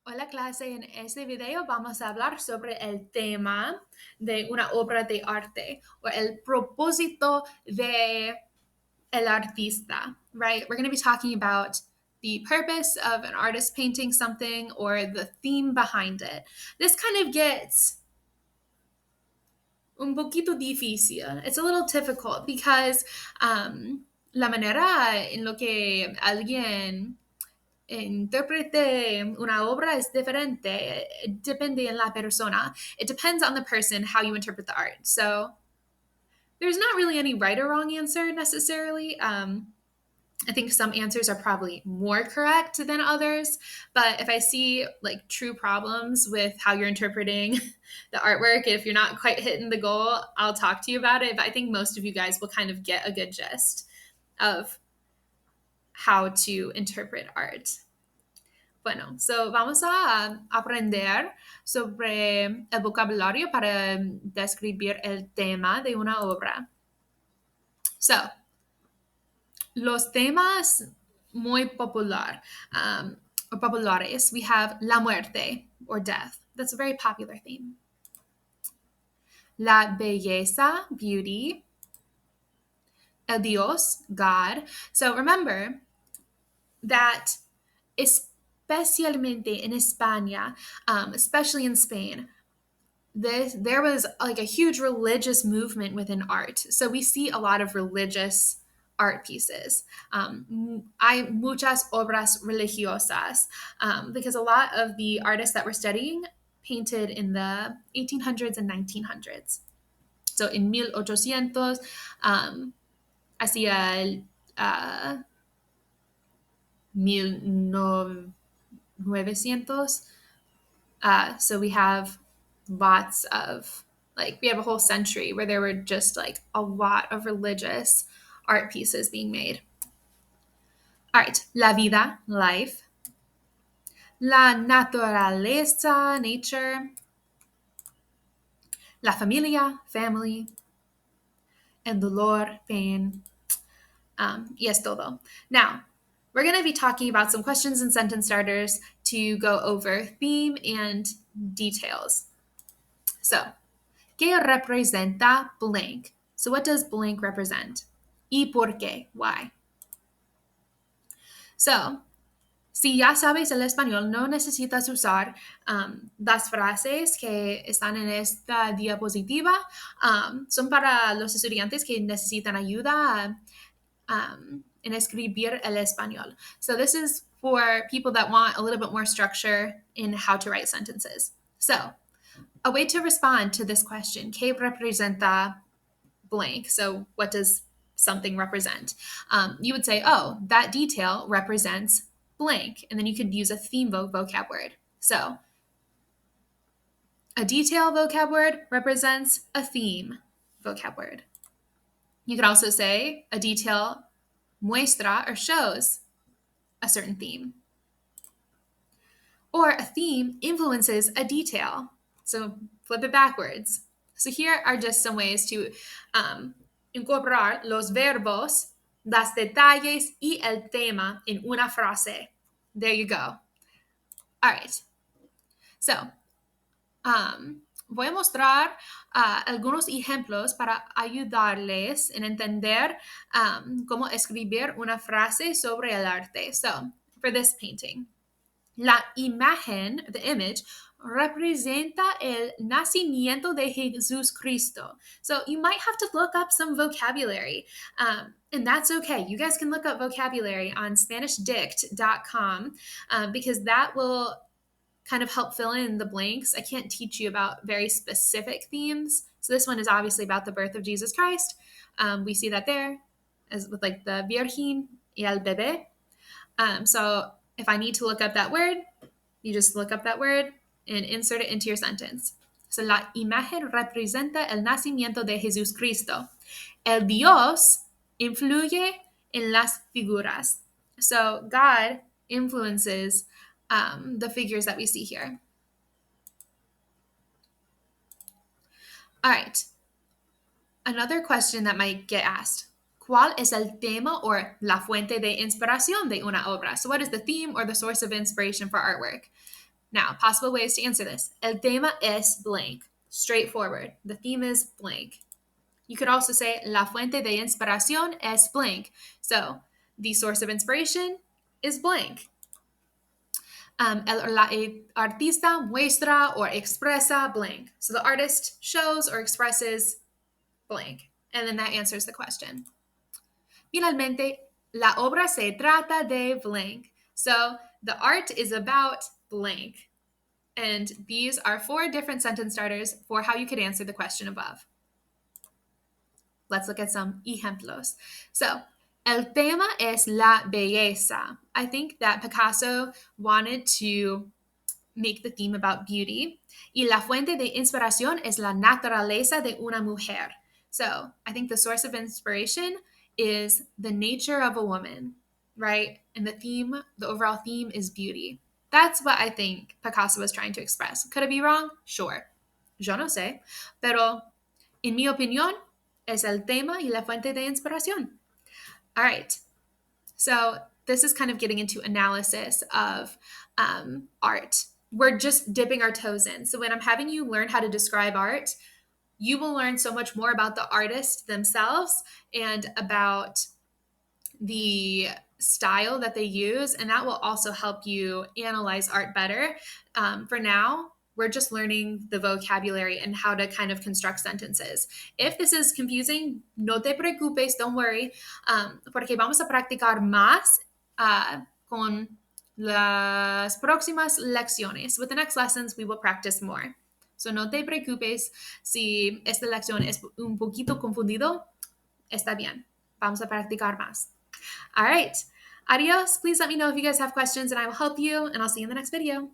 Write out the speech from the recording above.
Hola clase, en este video vamos a hablar sobre el tema de una obra de arte o el propósito de el artista, right? We're going to be talking about the purpose of an artist painting something or the theme behind it. This kind of gets un poquito difícil. It's a little difficult because la manera en lo que alguien interprete una obra es diferente. Depende en la persona. It depends on the person how you interpret the art. So there's not really any right or wrong answer necessarily. I think some answers are probably more correct than others, but if I see like true problems with how you're interpreting the artwork, if you're not quite hitting the goal, I'll talk to you about it. But I think most of you guys will kind of get a good gist of how to interpret art. Bueno, so vamos a aprender sobre el vocabulario para describir el tema de una obra. So, los temas muy populares, we have la muerte or death. That's a very popular theme. La belleza, beauty. El Dios, God. So remember that especialmente in España, especially in Spain, there was like a huge religious movement within art. So we see a lot of religious art pieces. Hay muchas obras religiosas because a lot of the artists that we're studying painted in the 1800s and 1900s. So in 1800, hacia el 1900. So we have lots of, like, we have a whole century where there were just like a lot of religious art pieces being made. All right, la vida, life. La naturaleza, nature. La familia, family. El dolor, pain. Y es todo. Now, we're going to be talking about some questions and sentence starters to go over theme and details. So, ¿qué representa blank? So, what does blank represent? ¿Y por qué? Why? So, si ya sabes el español, no necesitas usar las frases que están en esta diapositiva. Son para los estudiantes que necesitan ayuda en escribir el español. So this is for people that want a little bit more structure in how to write sentences. So a way to respond to this question, ¿qué representa blank? So what does something represent? You would say, oh, that detail represents blank. And then you could use a theme vocab word. So a detail vocab word represents a theme vocab word. You could also say a detail muestra or shows a certain theme. Or a theme influences a detail. So flip it backwards. So here are just some ways to incorporar los verbos, las detalles y el tema en una frase. There you go. All right. So, voy a mostrar algunos ejemplos para ayudarles en entender cómo escribir una frase sobre el arte. So, for this painting, la imagen, the image, representa el nacimiento de Jesús Cristo. So you might have to look up some vocabulary, and that's okay. You guys can look up vocabulary on SpanishDict.com because that will kind of help fill in the blanks. I can't teach you about very specific themes. So this one is obviously about the birth of Jesus Christ. We see that there as with like the Virgen y el bebé. So if I need to look up that word, you just look up that word and insert it into your sentence. So la imagen representa el nacimiento de Jesús Cristo. El Dios influye en las figuras. So God influences the figures that we see here. All right. Another question that might get asked. ¿Cuál es el tema or la fuente de inspiración de una obra? So what is the theme or the source of inspiration for artwork? Now, possible ways to answer this. El tema es blank. Straightforward. The theme is blank. You could also say la fuente de inspiración es blank. So the source of inspiration is blank. El artista muestra or expresa blank. So the artist shows or expresses blank. And then that answers the question. Finalmente, la obra se trata de blank. So the art is about blank. And these are 4 different sentence starters for how you could answer the question above. Let's look at some ejemplos. So, el tema es la belleza. I think that Picasso wanted to make the theme about beauty. Y la fuente de inspiración es la naturaleza de una mujer. So, I think the source of inspiration is the nature of a woman, right? And the overall theme is beauty. That's what I think Picasso was trying to express. Could it be wrong? Sure. Yo no sé. Pero, en mi opinión, es el tema y la fuente de inspiración. All right. So this is kind of getting into analysis of art. We're just dipping our toes in. So when I'm having you learn how to describe art, you will learn so much more about the artist themselves and about the style that they use, and that will also help you analyze art better. For now, we're just learning the vocabulary and how to kind of construct sentences. If this is confusing, no te preocupes, don't worry, porque vamos a practicar más con las próximas lecciones. With the next lessons, we will practice more. So no te preocupes si esta lección es un poquito confundido, está bien. Vamos a practicar más. All right. Adios. Please let me know if you guys have questions and I will help you, and I'll see you in the next video.